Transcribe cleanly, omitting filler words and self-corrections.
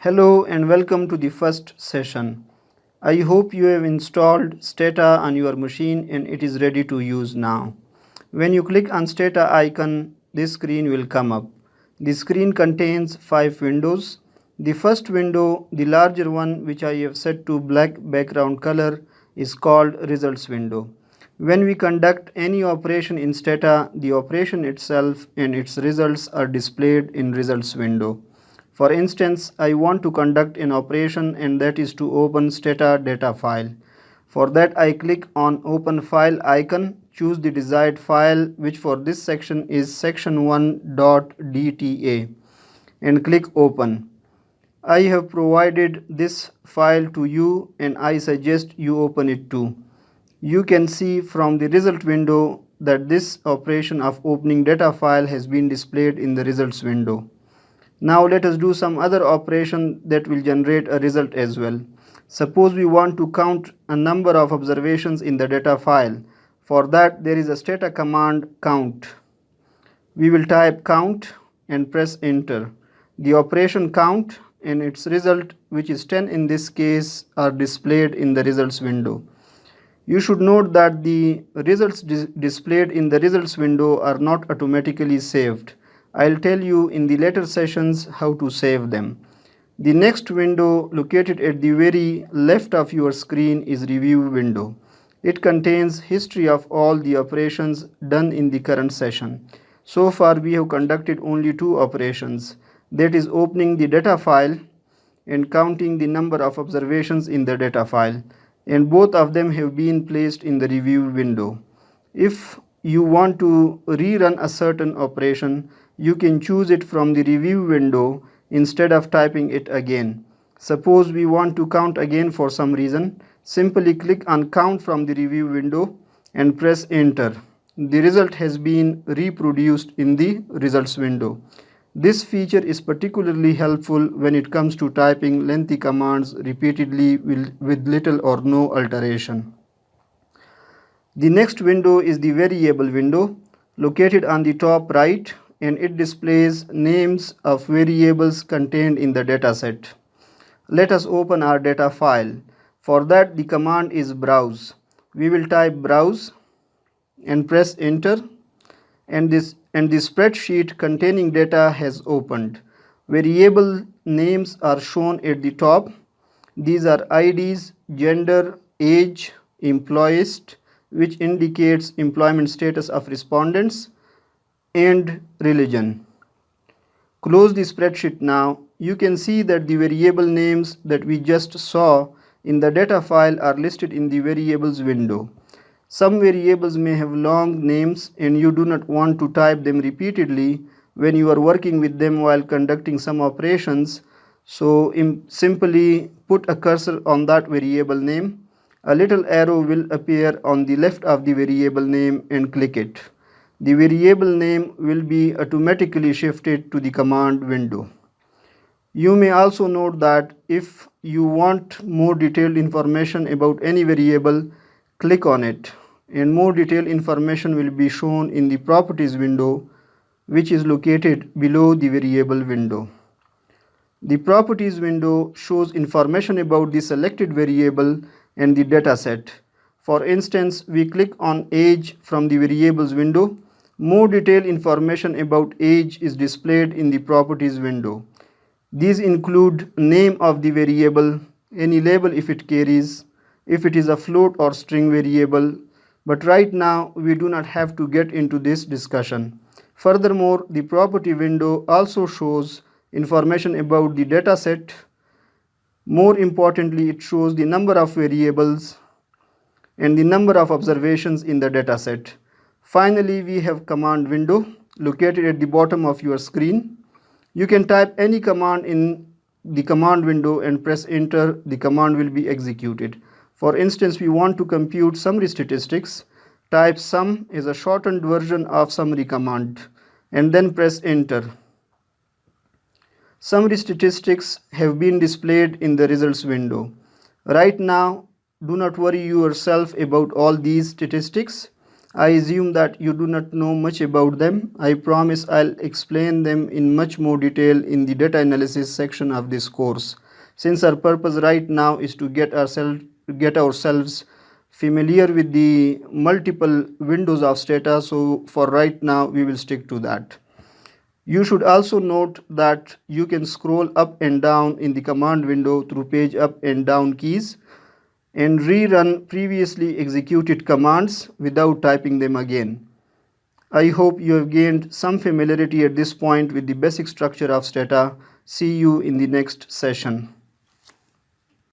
Hello and welcome to the first session. I hope you have installed Stata on your machine and it is ready to use now. When you click on Stata icon, this screen will come up. The screen contains 5 windows. The first window, the larger one which I have set to black background color, is called results window. When we conduct any operation in Stata, the operation itself and its results are displayed in results window. For instance, I want to conduct an operation and that is to open Stata data file. For that I click on open file icon, choose the desired file which for this section is section1.dta and click open. I have provided this file to you and I suggest you open it too. You can see from the result window that this operation of opening data file has been displayed in the results window. Now let us do some other operation that will generate a result as well. Suppose we want to count a number of observations in the data file. For that there is a Stata command count. We will type count and press enter. The operation count and its result, which is 10 in this case, are displayed in the results window. You should note that the results displayed in the results window are not automatically saved. I'll tell you in the later sessions how to save them. The next window located at the very left of your screen is review window. It contains history of all the operations done in the current session. So far we have conducted only 2 operations, that is opening the data file and counting the number of observations in the data file, and both of them have been placed in the review window. If you want to rerun a certain operation, you can choose it from the review window instead of typing it again. Suppose we want to count again for some reason, simply click on count from the review window and press enter. The result has been reproduced in the results window. This feature is particularly helpful when it comes to typing lengthy commands repeatedly with little or no alteration. The next window is the variable window, located on the top right, and it displays names of variables contained in the dataset. Let us open our data file. For that the command is browse. We will type browse and press enter, and the spreadsheet containing data has opened. Variable names are shown at the top. These are IDs, gender, age, employist, which indicates employment status of respondents, and religion. Close the spreadsheet now. You can see that the variable names that we just saw in the data file are listed in the variables window. Some variables may have long names and you do not want to type them repeatedly when you are working with them while conducting some operations. So simply put a cursor on that variable name. A little arrow will appear on the left of the variable name and click it. The variable name will be automatically shifted to the command window. You may also note that if you want more detailed information about any variable, click on it, and more detailed information will be shown in the properties window, which is located below the variable window. The properties window shows information about the selected variable and the dataset. For instance, we click on age from the variables window. More detailed information about age is displayed in the properties window. These include name of the variable, any label if it carries, if it is a float or string variable, but right now we do not have to get into this discussion. Furthermore, the property window also shows information about the dataset. More importantly, it shows the number of variables and the number of observations in the dataset. Finally, we have command window located at the bottom of your screen. You can type any command in the command window and press enter. The command will be executed. For instance, we want to compute summary statistics. Type sum as a shortened version of summary command and then press enter. Summary statistics have been displayed in the results window. Right now, do not worry yourself about all these statistics. I assume that you do not know much about them. I promise I'll explain them in much more detail in the data analysis section of this course. Since our purpose right now is to get ourselves familiar with the multiple windows of Stata, so for right now we will stick to that. You should also note that you can scroll up and down in the command window through page up and down keys and rerun previously executed commands without typing them again. I hope you have gained some familiarity at this point with the basic structure of Stata. See you in the next session.